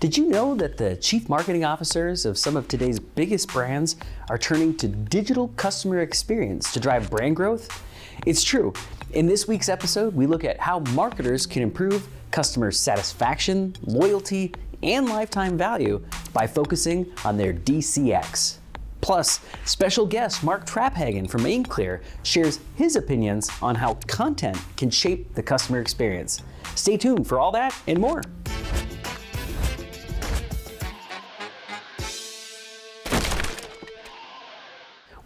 Did you know that the chief marketing officers of some of today's biggest brands are turning to digital customer experience to drive brand growth? It's true. In this week's episode, we look at how marketers can improve customer satisfaction, loyalty, and lifetime value by focusing on their DCX. Plus, special guest Mark Traphagan from Aimclear shares his opinions on how content can shape the customer experience. Stay tuned for all that and more.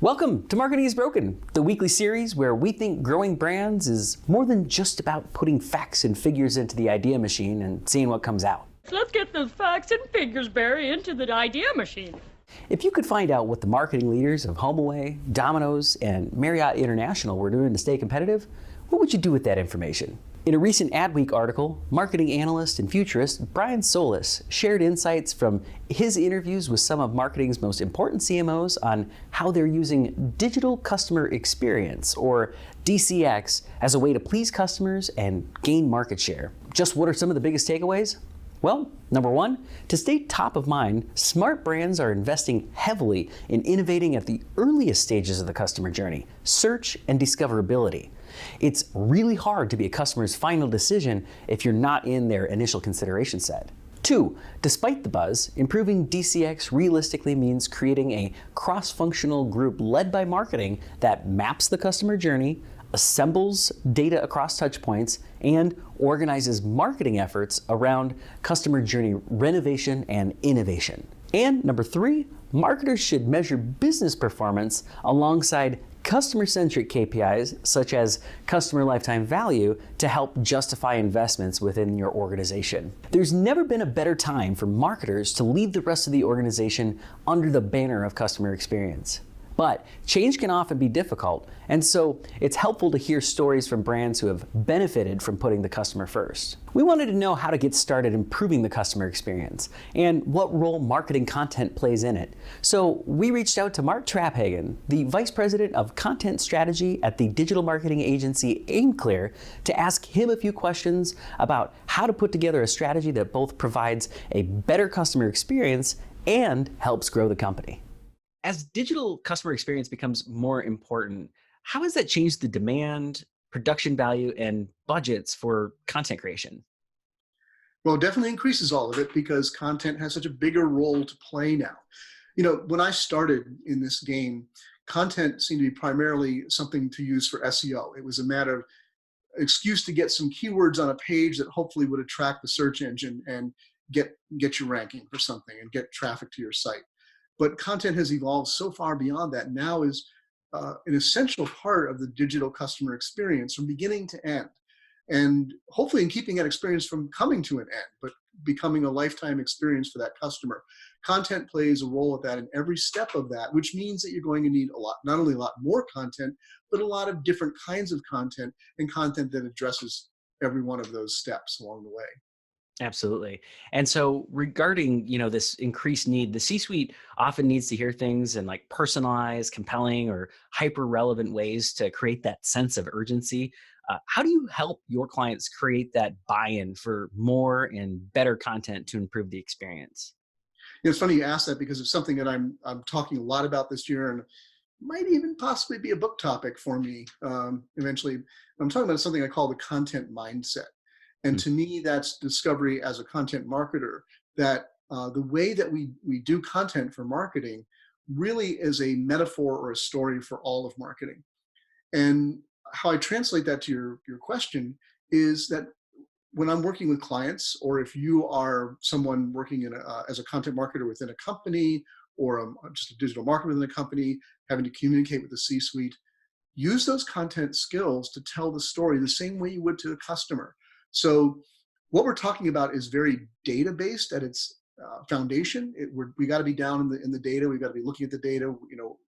Welcome to Marketing is Broken, the weekly series where we think growing brands is more than just about putting facts and figures into the idea machine and seeing what comes out. Let's get those facts and figures, Barry, into the idea machine. If you could find out what the marketing leaders of HomeAway, Domino's, and Marriott International were doing to stay competitive, what would you do with that information? In a recent Adweek article, marketing analyst and futurist Brian Solis shared insights from his interviews with some of marketing's most important CMOs on how they're using digital customer experience, or DCX, as a way to please customers and gain market share. Just what are some of the biggest takeaways? Well, number one, to stay top of mind, smart brands are investing heavily in innovating at the earliest stages of the customer journey, search and discoverability. It's really hard to be a customer's final decision if you're not in their initial consideration set. Two, despite the buzz, improving DCX realistically means creating a cross-functional group led by marketing that maps the customer journey, assembles data across touchpoints, and organizes marketing efforts around customer journey renovation and innovation. And number three, marketers should measure business performance alongside customer-centric KPIs such as customer lifetime value to help justify investments within your organization. There's never been a better time for marketers to lead the rest of the organization under the banner of customer experience. But change can often be difficult, and so it's helpful to hear stories from brands who have benefited from putting the customer first. We wanted to know how to get started improving the customer experience and what role marketing content plays in it. So we reached out to Mark Traphagan, the Vice President of Content Strategy at the digital marketing agency Aimclear, to ask him a few questions about how to put together a strategy that both provides a better customer experience and helps grow the company. As digital customer experience becomes more important, how has that changed the demand, production value, and budgets for content creation? Well, it definitely increases all of it because content has such a bigger role to play now. You know, when I started in this game, content seemed to be primarily something to use for SEO. It was a matter of excuse to get some keywords on a page that hopefully would attract the search engine and get you ranking for something and get traffic to your site. But content has evolved so far beyond that. Now is an essential part of the digital customer experience from beginning to end. And hopefully in keeping that experience from coming to an end, but becoming a lifetime experience for that customer. Content plays a role at that in every step of that, which means that you're going to need not only a lot more content, but a lot of different kinds of content and content that addresses every one of those steps along the way. Absolutely. And so regarding, this increased need, the C-suite often needs to hear things in like personalized, compelling, or hyper relevant ways to create that sense of urgency. How do you help your clients create that buy-in for more and better content to improve the experience? It's funny you ask that because it's something that I'm talking a lot about this year and might even possibly be a book topic for me eventually. I'm talking about something I call the content mindset. And to me, that's discovery as a content marketer, that the way that we do content for marketing really is a metaphor or a story for all of marketing. And how I translate that to your question is that when I'm working with clients, or if you are someone working as a content marketer within a company, or just a digital marketer within a company, having to communicate with the C-suite, use those content skills to tell the story the same way you would to a customer. So what we're talking about is very data-based at its foundation. We got to be down in the data. We got to be looking at the data,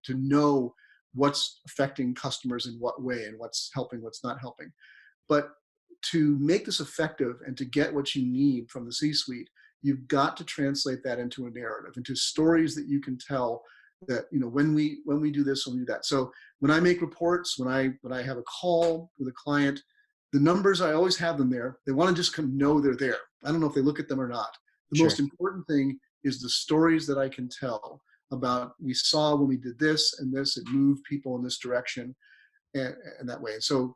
to know what's affecting customers in what way and what's helping, what's not helping. But to make this effective and to get what you need from the C-suite, you've got to translate that into a narrative, into stories that you can tell. That when we do this, when we do that. So when I make reports, when I have a call with a client, the numbers, I always have them there. They want to just know they're there. I don't know if they look at them or not, The Sure. most important thing is the stories that I can tell about we saw when we did this and this, it moved people in this direction and that way. And so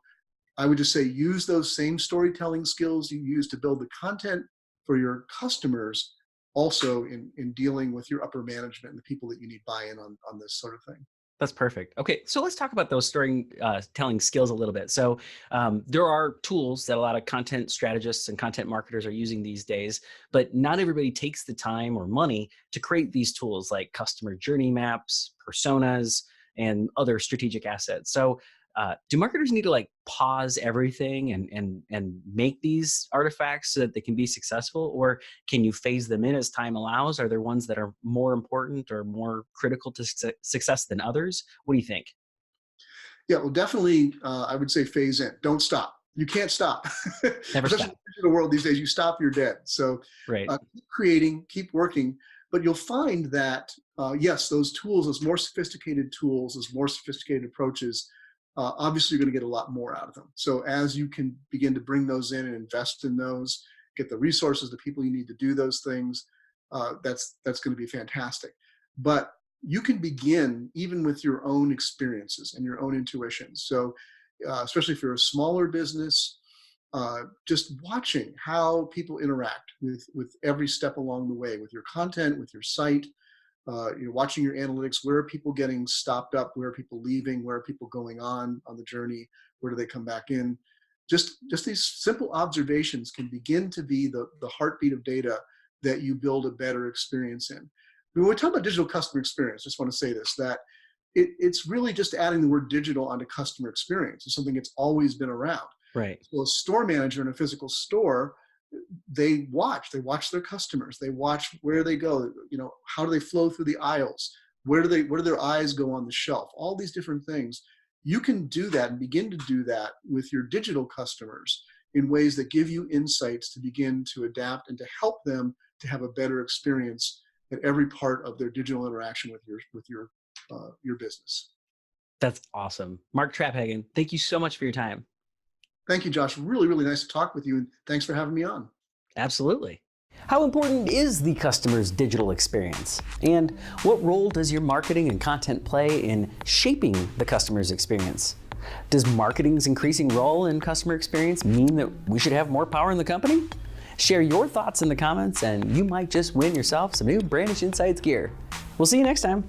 I would just say use those same storytelling skills you use to build the content for your customers also in dealing with your upper management and the people that you need buy-in on this sort of thing. That's perfect. Okay, so let's talk about those telling skills a little bit. So there are tools that a lot of content strategists and content marketers are using these days, but not everybody takes the time or money to create these tools like customer journey maps, personas, and other strategic assets. So do marketers need to like pause everything and make these artifacts so that they can be successful, or can you phase them in as time allows? Are there ones that are more important or more critical to success than others? What do you think? Yeah, well, definitely, I would say phase in. Don't stop. You can't stop. Never Especially stop. in the world these days, you stop, you're dead. So Right. keep creating, keep working, but you'll find that, yes, those tools, those more sophisticated tools, those more sophisticated approaches, obviously you're going to get a lot more out of them. So as you can begin to bring those in and invest in those, get the resources, the people you need to do those things, that's going to be fantastic. But you can begin even with your own experiences and your own intuition. So especially if you're a smaller business, just watching how people interact with every step along the way, with your content, with your site, you're watching your analytics. Where are people getting stopped up? Where are people leaving? Where are people going on the journey? Where do they come back in? Just these simple observations can begin to be the heartbeat of data that you build a better experience in. When we talk about digital customer experience, I just want to say this, that it's really just adding the word digital onto customer experience. It's something that's always been around. Right. So a store manager in a physical store, they watch their customers, they watch where they go, how do they flow through the aisles, where do their eyes go on the shelf, all these different things. You can do that and begin to do that with your digital customers in ways that give you insights to begin to adapt and to help them to have a better experience at every part of their digital interaction with your business. That's awesome. Mark Traphagan, thank you so much for your time. Thank you, Josh. Really, really nice to talk with you, and thanks for having me on. Absolutely. How important is the customer's digital experience? And what role does your marketing and content play in shaping the customer's experience? Does marketing's increasing role in customer experience mean that we should have more power in the company? Share your thoughts in the comments and you might just win yourself some new Brandish Insights gear. We'll see you next time.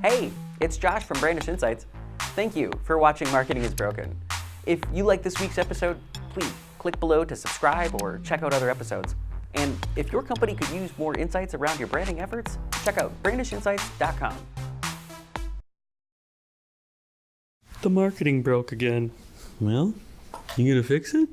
Hey, it's Josh from Brandish Insights. Thank you for watching Marketing is Broken. If you like this week's episode, please click below to subscribe or check out other episodes. And if your company could use more insights around your branding efforts, check out brandishinsights.com. The marketing broke again. Well, you gonna fix it?